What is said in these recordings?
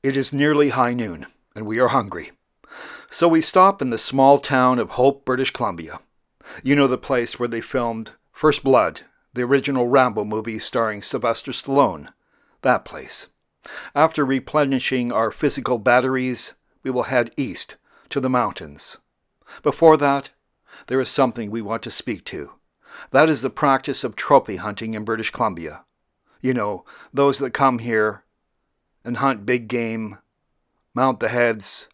It is nearly high noon, and we are hungry. So we stop in the small town of Hope, British Columbia. You know the place where they filmed First Blood, the original Rambo movie starring Sylvester Stallone. That place. After replenishing our physical batteries, we will head east to the mountains. Before that, there is something we want to speak to. That is the practice of trophy hunting in British Columbia. You know, those that come here and hunt big game, mount the heads,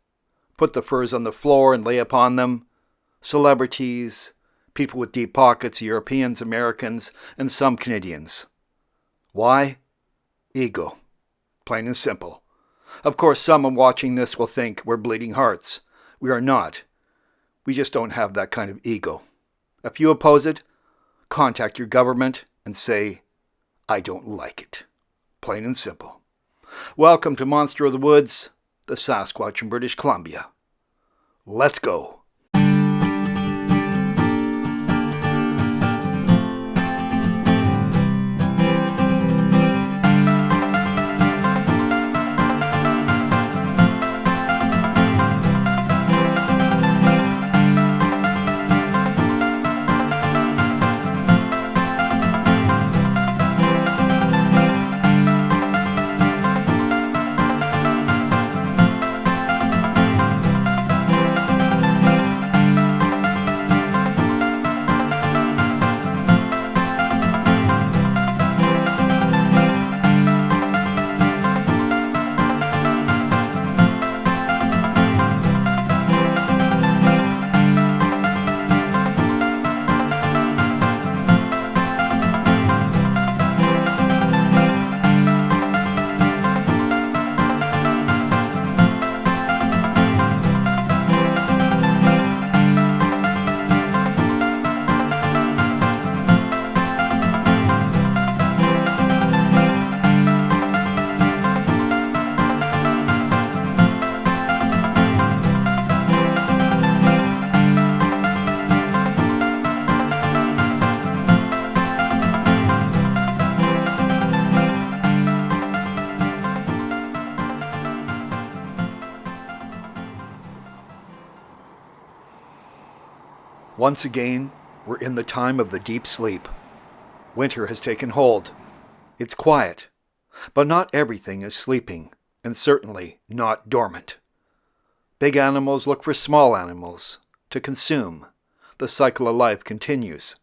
put the furs on the floor and lay upon them. Celebrities, people with deep pockets, Europeans, Americans, and some Canadians. Why? Ego. Plain and simple. Of course, someone watching this will think we're bleeding hearts. We are not. We just don't have that kind of ego. If you oppose it, contact your government and say, I don't like it. Plain and simple. Welcome to Monster of the Woods, the Sasquatch in British Columbia. Let's go. Once again, we're in the time of the deep sleep. Winter has taken hold. It's quiet, but not everything is sleeping, and certainly not dormant. Big animals look for small animals to consume. The cycle of life continues.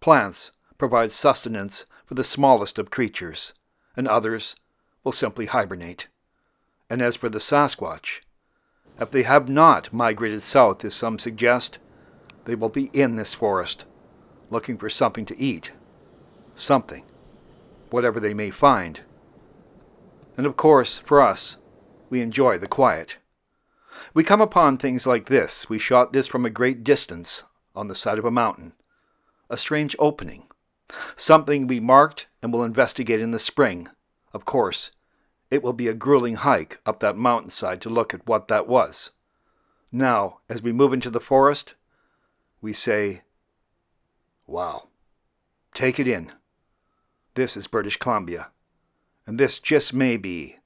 Plants provide sustenance for the smallest of creatures, and others will simply hibernate. And as for the Sasquatch, if they have not migrated south, as some suggest, they will be in this forest, looking for something to eat. Something. Whatever they may find. And of course, for us, we enjoy the quiet. We come upon things like this. We shot this from a great distance on the side of a mountain. A strange opening. Something we marked and will investigate in the spring. Of course, it will be a grueling hike up that mountainside to look at what that was. Now, as we move into the forest, we say, wow, take it in. This is British Columbia, and this just may be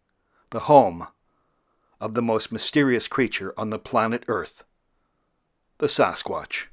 the home of the most mysterious creature on the planet Earth, the Sasquatch.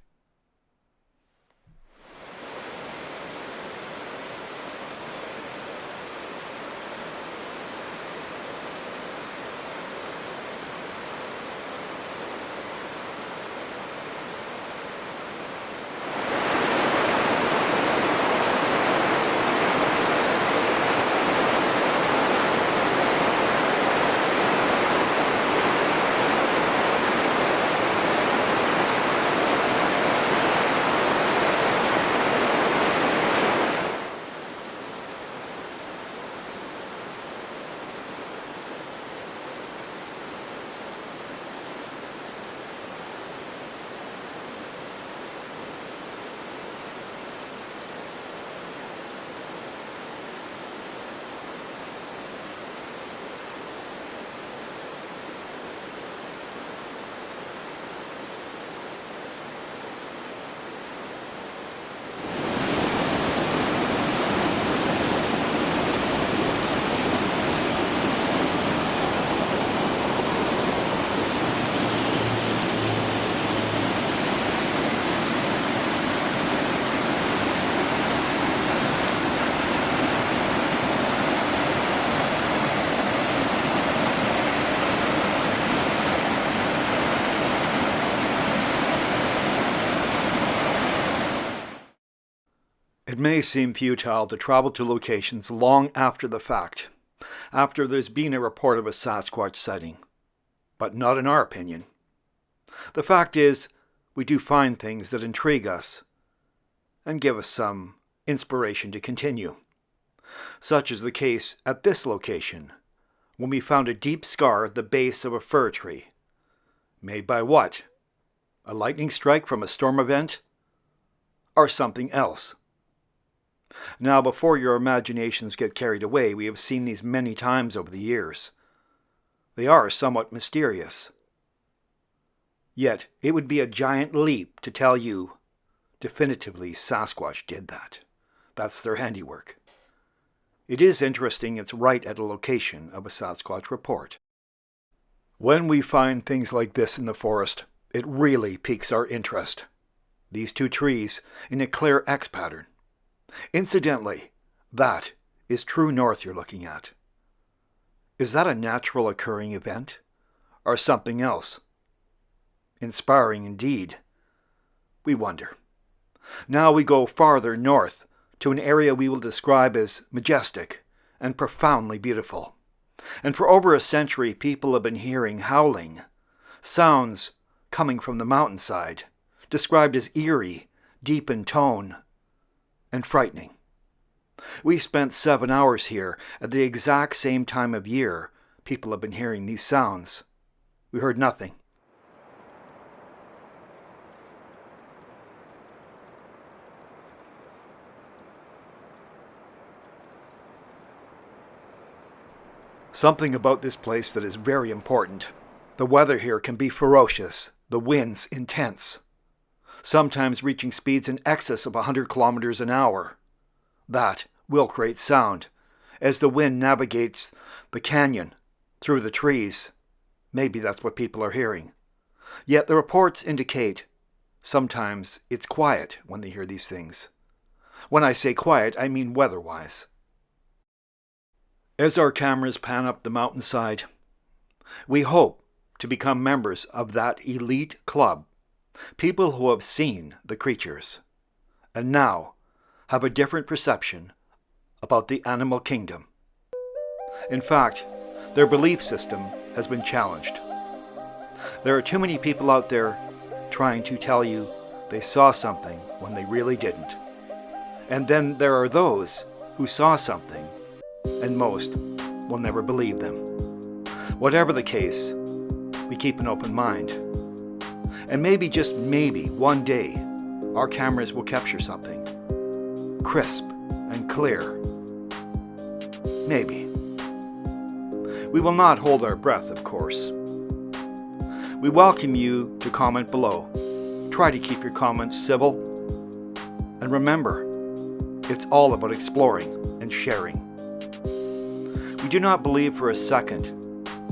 It may seem futile to travel to locations long after the fact, after there's been a report of a Sasquatch sighting, but not in our opinion. The fact is, we do find things that intrigue us and give us some inspiration to continue. Such is the case at this location, when we found a deep scar at the base of a fir tree. Made by what? A lightning strike from a storm event? Or something else? Now, before your imaginations get carried away, we have seen these many times over the years. They are somewhat mysterious. Yet, it would be a giant leap to tell you definitively Sasquatch did that. That's their handiwork. It is interesting it's right at a location of a Sasquatch report. When we find things like this in the forest, it really piques our interest. These two trees in a clear X pattern. Incidentally, that is true north you're looking at. Is that a natural occurring event, or something else? Inspiring indeed. We wonder. Now we go farther north to an area we will describe as majestic and profoundly beautiful. And for over a century, people have been hearing howling, sounds coming from the mountainside, described as eerie, deep in tone, and frightening. We spent 7 hours here at the exact same time of year people have been hearing these sounds. We heard nothing. Something about this place that is very important. The weather here can be ferocious, the winds intense, sometimes reaching speeds in excess of 100 kilometers an hour. That will create sound as the wind navigates the canyon through the trees. Maybe that's what people are hearing. Yet the reports indicate sometimes it's quiet when they hear these things. When I say quiet, I mean weather-wise. As our cameras pan up the mountainside, we hope to become members of that elite club, people who have seen the creatures, and now have a different perception about the animal kingdom. In fact, their belief system has been challenged. There are too many people out there trying to tell you they saw something when they really didn't. And then there are those who saw something, and most will never believe them. Whatever the case, we keep an open mind. And maybe, just maybe, one day, our cameras will capture something crisp and clear. Maybe. We will not hold our breath, of course. We welcome you to comment below. Try to keep your comments civil. And remember, it's all about exploring and sharing. We do not believe for a second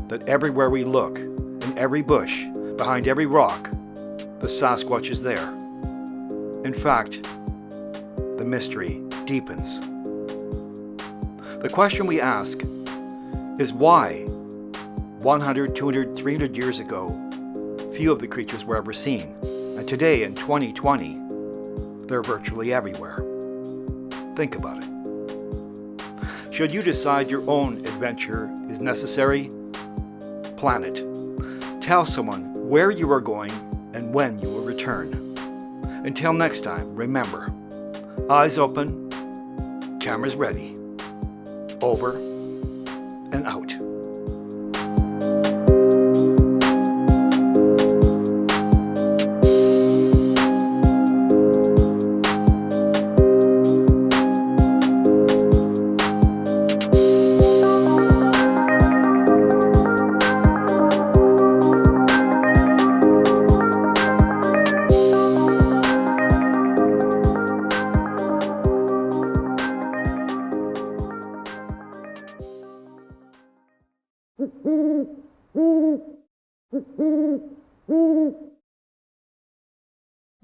that everywhere we look, in every bush, behind every rock, the Sasquatch is there. In fact, the mystery deepens. The question we ask is why 100, 200, 300 years ago, few of the creatures were ever seen, and today in 2020, they're virtually everywhere. Think about it. Should you decide your own adventure is necessary, plan it. Tell someone where you are going and when you will return. Until next time, remember, eyes open, cameras ready. Over and out.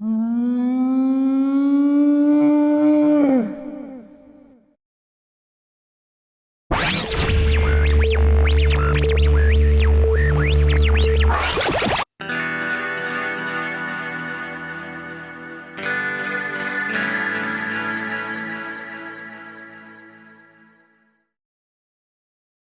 Mm-hmm.